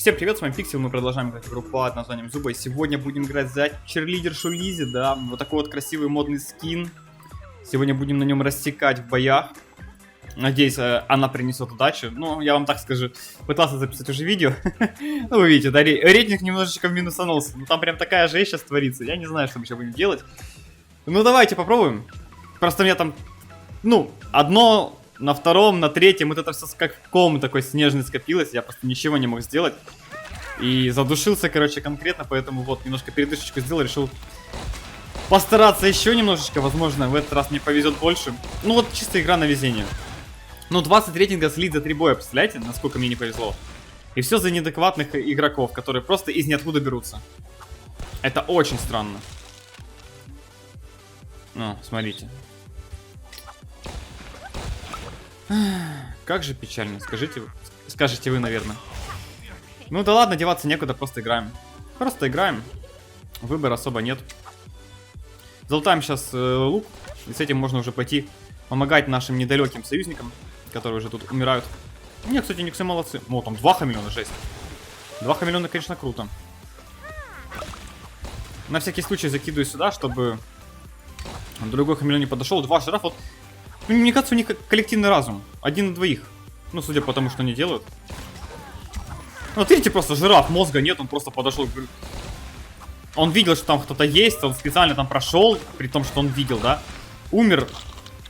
Всем привет, с вами Пиксель, мы продолжаем играть в игру под названием Зуба. И сегодня будем играть за черлидершу Лизи, да, вот такой вот красивый модный скин. Сегодня будем на нем рассекать в боях. Надеюсь, она принесет удачу. Ну, я вам так скажу, пытался записать уже видео. Ну, вы видите, да, рейтинг немножечко в минусанулся. Ну, там прям такая жесть сейчас творится, я не знаю, что мы сейчас будем делать. Ну, давайте попробуем. Просто у меня там, ну, одно... На втором, на третьем, вот это все как ком такой снежный скопилось, я просто ничего не мог сделать. И задушился, короче, конкретно, поэтому вот немножко передышечку сделал, решил постараться еще немножечко, возможно, в этот раз мне повезет больше. Ну вот чисто игра на везение. Ну 20 рейтинга слить за 3 боя, представляете, насколько мне не повезло. И все за неадекватных игроков, которые просто из ниоткуда берутся. Это очень странно. Ну, смотрите. Как же печально, скажете вы, наверное. Ну да ладно, деваться некуда, просто играем. Просто играем. Выбора особо нет. Залутаем сейчас лук, и с этим можно уже пойти помогать нашим недалеким союзникам, которые уже тут умирают. Нет, кстати, никсы молодцы. О, там 2 хамелеона, жесть. 2 хамелеона, конечно, круто. На всякий случай закидываю сюда, чтобы другой хамелеон не подошел. 2 жирафа, вот. Мне кажется, у них коллективный разум. 1 на 2. Ну, судя по тому, что они делают. Ну, вот видите, просто жираф, мозга нет, он просто подошел. Он видел, что там кто-то есть, он специально там прошел, при том, что он видел, да. Умер.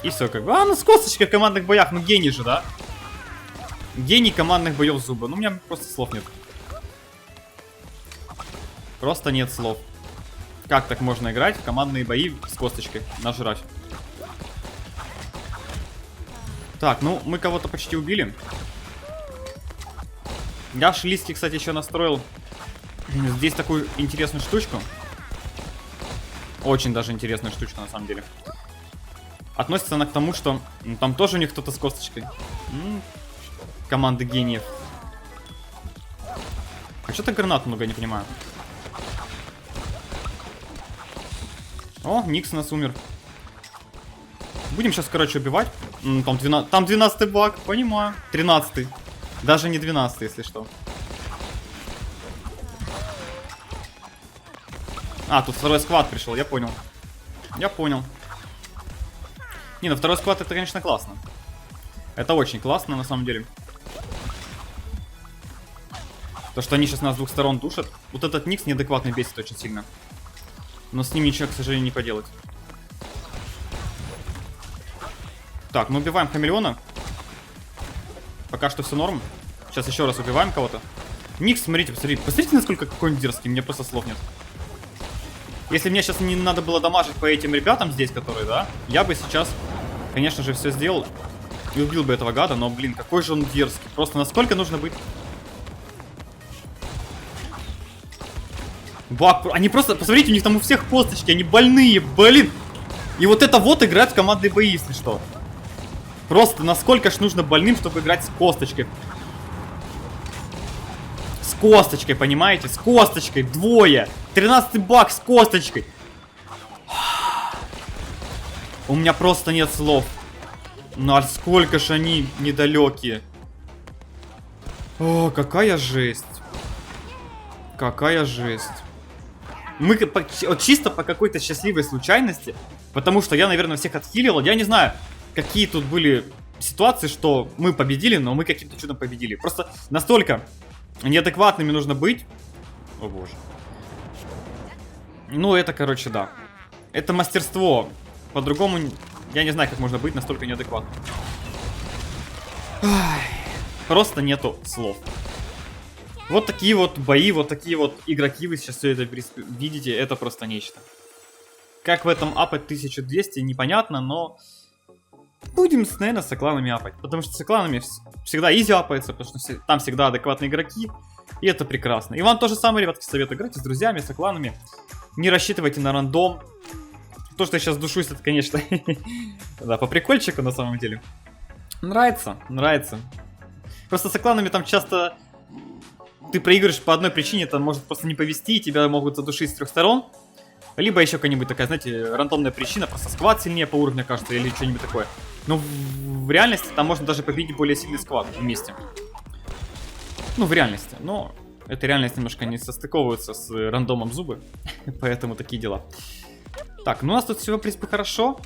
И все, как бы. А, ну с косточкой в командных боях, ну гений же, да. Гений командных боев Зуба. Ну, у меня просто слов нет. Просто нет слов. Как так можно играть в командные бои с косточкой на жирафе? Так, ну, мы кого-то почти убили. Я в шлиске, кстати, еще настроил здесь такую интересную штучку. Очень даже интересная штучка, на самом деле. Относится она к тому, что там тоже у них кто-то с косточкой. Команды гениев. А что-то гранат много, не понимаю. О, Никс у нас умер. Будем сейчас, короче, убивать. Там 12-й баг, понимаю. 13-й. Даже не 12-й, если что. А, тут второй сквад пришел, я понял. Я понял. Не, ну второй сквад это, конечно, классно. Это очень классно, на самом деле. То, что они сейчас нас с двух сторон душат. Вот этот Никс неадекватный бесит очень сильно. Но с ним ничего, к сожалению, не поделать. Так, мы убиваем хамелеона. Пока что все норм. Сейчас еще раз убиваем кого-то. Никс, смотрите, посмотрите, насколько какой он дерзкий. Мне просто слов нет. Если мне сейчас не надо было дамажить по этим ребятам здесь, которые, да, я бы сейчас, конечно же, все сделал и убил бы этого гада. Но, блин, какой же он дерзкий. Просто насколько нужно быть... Бак, они просто, посмотрите, у них там у всех косточки, они больные, блин. И вот это вот играть в командные бои, если что. Просто насколько ж нужно больным, чтобы играть с косточкой. С косточкой, понимаете? С косточкой, двое. 13-й баг с косточкой. У меня просто нет слов. Ну а сколько ж они недалекие. О, какая жесть. Какая жесть. Мы вот чисто по какой-то счастливой случайности. Потому что я, наверное, всех отхилил. Я не знаю, какие тут были ситуации, что мы победили, но мы каким-то чудом победили. Просто настолько неадекватными нужно быть. О боже. Ну, это, короче, да. Это мастерство. По-другому, я не знаю, как можно быть настолько неадекватным. Просто нету слов. Вот такие вот бои, вот такие вот игроки. Вы сейчас все это видите. Это просто нечто. Как в этом апать 1200, непонятно, но... Будем, наверное, с кланами апать. Потому что с кланами всегда изи апается, потому что там всегда адекватные игроки. И это прекрасно. И вам то же самое, ребятки, советую. Играйте с друзьями, с кланами. Не рассчитывайте на рандом. То, что я сейчас душусь, это, конечно, да, по прикольчику на самом деле. Нравится, нравится. Просто с кланами там часто ты проигрываешь по одной причине, там может просто не повезти, и тебя могут задушить с 3 сторон. Либо еще какая-нибудь такая, знаете, рандомная причина, просто сквад сильнее по уровню, кажется, или что-нибудь такое. Но в реальности там можно даже победить более сильный сквад вместе. Ну, в реальности. Но Это реальность немножко не состыковывается с рандомом зубы. Поэтому такие дела. Так, ну у нас тут все, в принципе, хорошо.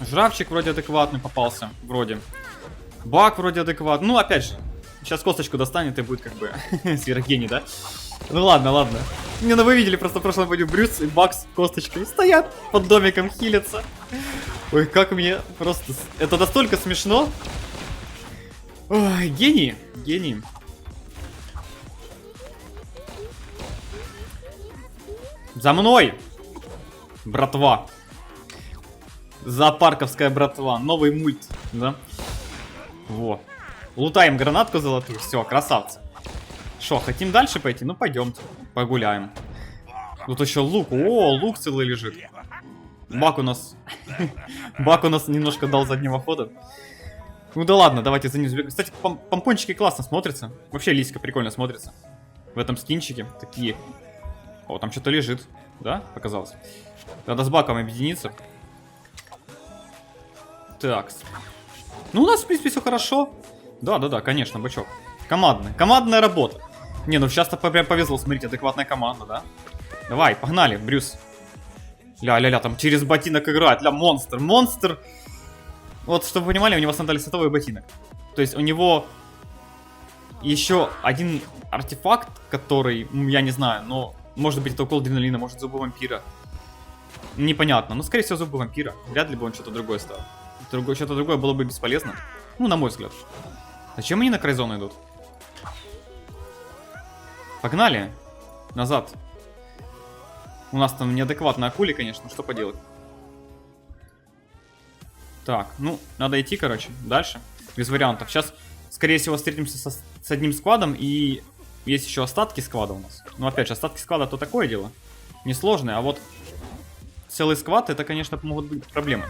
Жравчик вроде адекватный попался. Вроде. Бак вроде адекватный. Ну, опять же. Сейчас косточку достанет и будет как бы сверхгений, да? Ну ладно, ладно. Не, ну вы видели просто в прошлом видео Брюс и Бак с косточкой стоят под домиком, хилятся. Ой, как мне просто... Это настолько смешно. Ой, гений, гений. За мной! Братва. Зоопарковская братва. Новый мульт, да? Во. Лутаем гранатку золотую. Все, красавцы. Шо, хотим дальше пойти? Ну, пойдемте. Погуляем. Тут еще лук. О, лук целый лежит. Бак у нас... Бак у нас немножко дал заднего хода. Ну да ладно, давайте за ним сбегаем. Кстати, помпончики классно смотрятся. Вообще лиська прикольно смотрится. В этом скинчике. Такие. О, там что-то лежит. Да? Показалось. Надо с баком объединиться. Так. Ну, у нас, в принципе, все хорошо. Да, конечно, бачок. Командная работа. Не, ну сейчас-то прям повезло, смотрите, адекватная команда, да? Давай, погнали, Брюс. Ля-ля-ля, там через ботинок играет. Ля, монстр. Вот, чтобы вы понимали, у него сандали световой ботинок. То есть у него еще один артефакт, который, я не знаю, но может быть это укол адреналина, может зубы вампира. Непонятно, но скорее всего зубы вампира. Вряд ли бы он что-то другое ставил. Что-то другое было бы бесполезно. Ну, на мой взгляд. Зачем они на край зоны идут? Погнали. Назад. У нас там неадекватная акули, конечно, что поделать. Так, ну, надо идти, короче, дальше. Без вариантов. Сейчас, скорее всего, встретимся с одним сквадом, и есть еще остатки сквада у нас. Ну, опять же, остатки сквада то такое дело. Несложное, а вот целый сквад, это, конечно, могут быть проблемы.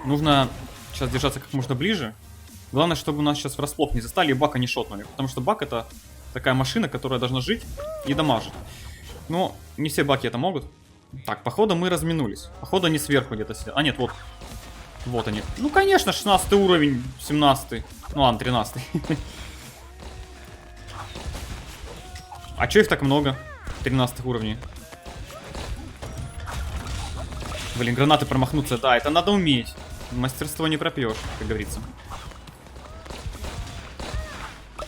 Нужно сейчас держаться как можно ближе. Главное, чтобы у нас сейчас врасплох не застали и бака не шотнули. Потому что бак это такая машина, которая должна жить и дамажить. Но не все баки это могут. Так, походу мы разминулись. Походу они сверху где-то сидят. А нет, вот. Вот они. Ну, конечно, 16 уровень, 17. Ну ладно, 13. А чё их так много? 13 уровней. Блин, гранаты промахнуться, да, это надо уметь. Мастерство не пропьешь, как говорится.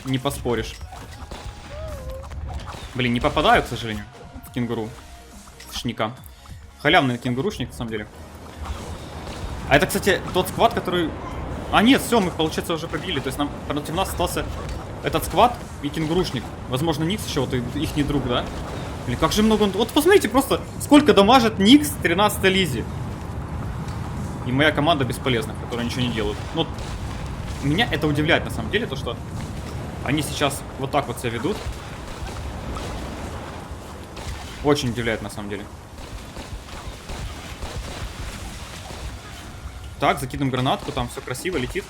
Не поспоришь. Блин, не попадаю, к сожалению, в кенгуру. Шника. Халявный кенгурушник, на самом деле. А это, кстати, тот сквад, который... А нет, все, мы, получается, уже побили. То есть нам против нас остался этот сквад и кенгурушник. Возможно, Никс еще, вот их не друг, да? Блин, как же много он... Вот посмотрите просто, сколько дамажит Никс 13 Лизи. И моя команда бесполезна, которая ничего не делает. Но меня это удивляет, на самом деле, то, что они сейчас вот так вот себя ведут. Очень удивляет, на самом деле. Так, закидываем гранатку, там все красиво летит.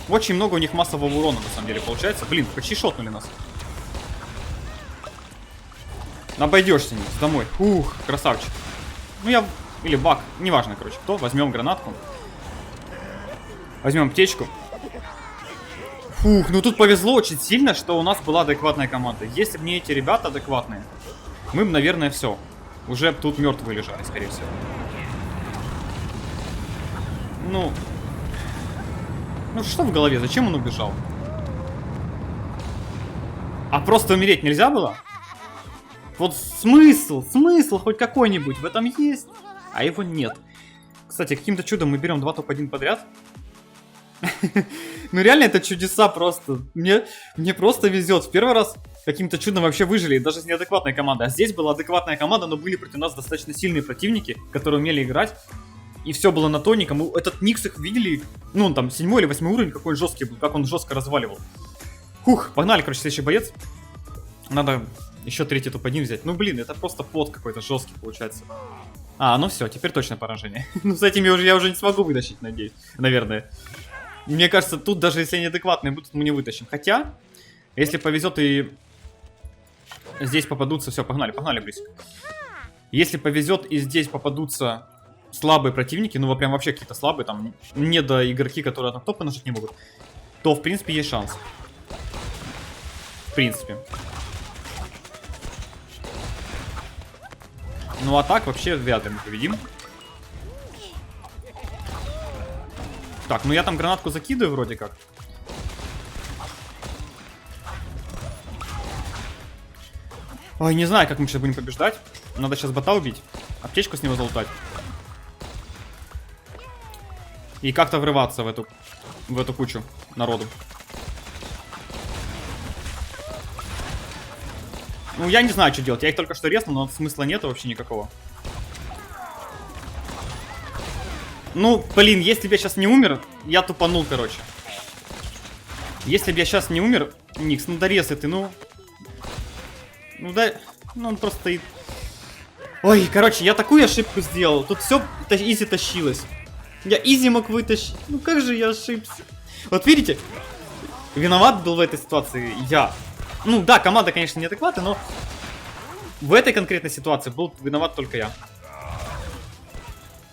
Очень много у них массового урона, на самом деле, получается. Блин, почти шотнули нас. Обойдешься, Никс, домой. Ух, красавчик. Ну я... Или бак, неважно, короче, кто. Возьмем гранатку. Возьмем аптечку. Фух, ну тут повезло очень сильно, что у нас была адекватная команда. Если бы не эти ребята адекватные, мы бы, наверное, все. Уже тут мертвые лежали, скорее всего. Ну что в голове? Зачем он убежал? А просто умереть нельзя было? Вот смысл хоть какой-нибудь в этом есть, а его нет. Кстати, каким-то чудом мы берем 2 топ-1 подряд. Ну реально это чудеса просто. Мне просто везет. В первый раз каким-то чудом вообще выжили, даже с неадекватной командой. А здесь была адекватная команда, но были против нас достаточно сильные противники, которые умели играть. И все было на тоненьком. Этот Никс их видели, ну он там 7 или 8 уровень, какой он жесткий был, как он жестко разваливал. Фух, погнали, короче, следующий боец. Надо еще 3 топ-1 взять. Ну блин, это просто пот какой-то жесткий получается. А, ну все, теперь точно поражение. Ну с этими я уже не смогу вытащить, надеюсь, наверное. Мне кажется, тут даже если они адекватные будут, мы не вытащим. Хотя, если повезет и здесь попадутся... Все, погнали, близко. Если повезет и здесь попадутся слабые противники, ну прям вообще какие-то слабые, там, не до игроки, которые там топы нажать не могут, то, в принципе, есть шанс. В принципе. Ну а так вообще вряд ли мы победим. Так, ну я там гранатку закидываю вроде как. Ой, не знаю, как мы сейчас будем побеждать. Надо сейчас бота убить. Аптечку с него залутать. И как-то врываться в эту кучу народу. Ну, я не знаю, что делать. Я их только что резнул, но смысла нету вообще никакого. Ну, блин, если бы я сейчас не умер, я тупанул, короче. Если бы я сейчас не умер, Никс, ну дорезай ты, ну... Ну да... Ну он просто стоит... Ой, короче, я такую ошибку сделал. Тут все изи тащилось. Я изи мог вытащить. Ну как же я ошибся? Вот видите, виноват был в этой ситуации я. Ну да, команда, конечно, неадекватная, но в этой конкретной ситуации был виноват только я.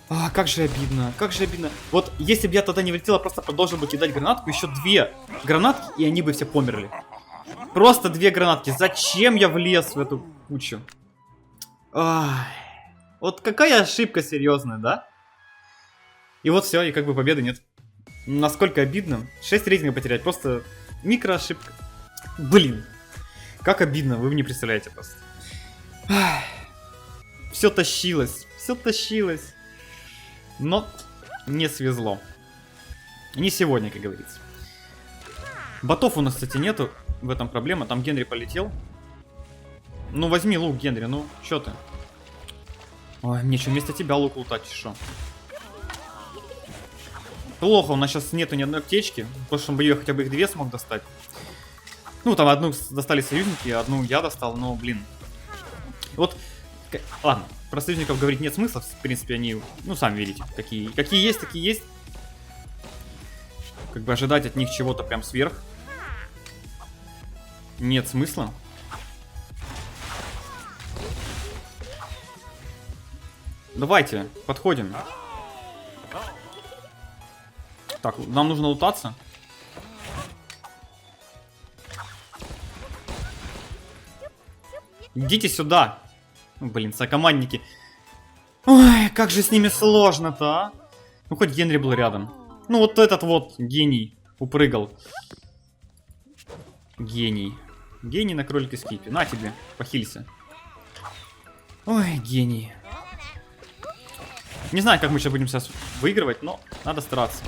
А, как же обидно, как же обидно. Вот если бы я тогда не влетел, я просто продолжил бы кидать гранатку. Еще 2 гранатки, и они бы все померли. Просто 2 гранатки. Зачем я влез в эту кучу? Ай. Вот какая ошибка серьезная, да? И вот все, и как бы победы нет. Насколько обидно. 6 рейтинга потерять, просто микроошибка. Блин. Как обидно, вы не представляете просто. Все тащилось, все тащилось. Но не свезло. Не сегодня, как говорится. Ботов у нас, кстати, нету. В этом проблема. Там Генри полетел. Ну, возьми лук, Генри. Ну, чё ты? Ой, мне что, вместо тебя лук лутать, шо? Плохо, у нас сейчас нету ни одной аптечки. В прошлом бою я хотя бы их 2 смог достать. Ну, там одну достали союзники, одну я достал, но, блин. Вот, ладно, про союзников говорить нет смысла. В принципе, они, ну, сами видите, какие есть, такие есть. Как бы ожидать от них чего-то прям сверх нет смысла. Давайте, подходим. Так, нам нужно лутаться. Идите сюда. Блин, сокомандники. Ой, как же с ними сложно-то, а? Ну, хоть Генри был рядом. Ну, вот этот вот гений упрыгал. Гений. Гений на кролике скипе. На тебе, похилься. Ой, гений. Не знаю, как мы сейчас будем сейчас выигрывать, но надо стараться.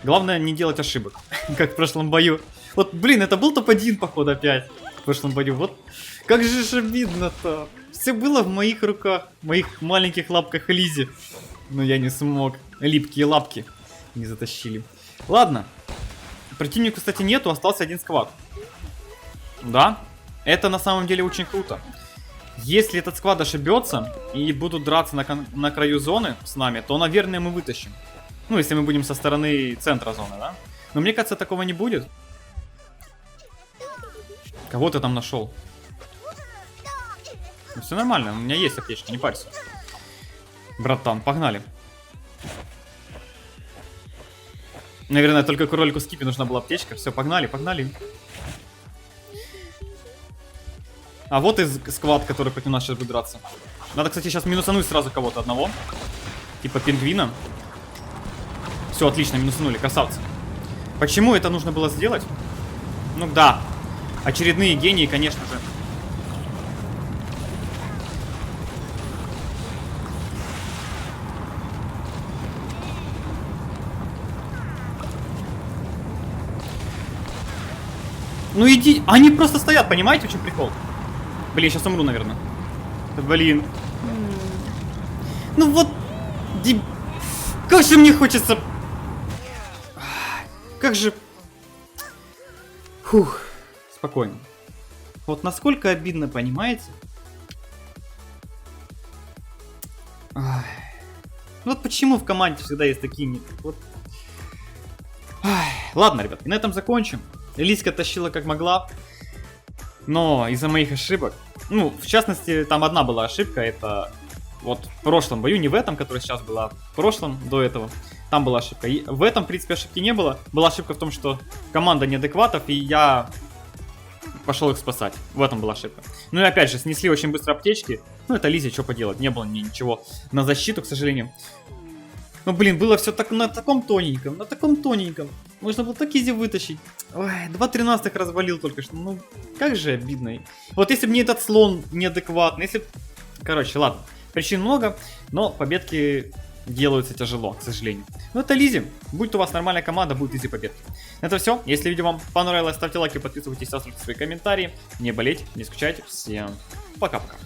Главное не делать ошибок, как в прошлом бою. Вот, блин, это был топ-1, походу, опять. В прошлом бою. Вот, как же ж обидно-то. Все было в моих руках, в моих маленьких лапках Лизи. Но я не смог. Липкие лапки не затащили. Ладно. Противника, кстати, нету, остался один сквад. Да, это на самом деле очень круто. Если этот сквад ошибется и будут драться на краю зоны с нами, то, наверное, мы вытащим. Ну, если мы будем со стороны центра зоны, да? Но мне кажется, такого не будет. Кого ты там нашел? Ну, все нормально, у меня есть аптечка, не парься. Братан, погнали. Наверное, только кролику скипе нужна была аптечка. Все, погнали, погнали. А вот и сквад, который против нас сейчас будет драться. Надо, кстати, сейчас минусануть сразу кого-то одного. Типа пингвина. Все, отлично, минусанули, красавцы. Почему это нужно было сделать? Ну да, очередные гении, конечно же. Ну иди, они просто стоят, понимаете, в чем прикол? Блин, сейчас умру, наверное. Блин. Ну вот, как же мне хочется... Как же... Фух, спокойно. Вот насколько обидно, понимаете? Ай. Вот почему в команде всегда есть такие... Вот. Ай. Ладно, ребят, на этом закончим. Лиска тащила как могла. Но из-за моих ошибок... Ну, в частности, там одна была ошибка. Это вот в прошлом бою, не в этом, который сейчас была, в прошлом, до этого. Там была ошибка. И в этом, в принципе, ошибки не было. Была ошибка в том, что команда неадекватов, и я пошел их спасать. В этом была ошибка. Ну и опять же, снесли очень быстро аптечки. Ну это Лизи, что поделать, не было ничего на защиту, к сожалению. Ну блин, было все так на таком тоненьком, Можно было так изи вытащить. Ой, 2-13 развалил только что. Ну, как же обидно. Вот если бы не этот слон неадекватный, если б... Короче, ладно. Причин много, но победки делаются тяжело, к сожалению. Но это Лизи. Будь у вас нормальная команда, будет изи победки. Это все. Если видео вам понравилось, ставьте лайки, подписывайтесь, оставьте свои комментарии. Не болейте, не скучайте. Всем пока-пока.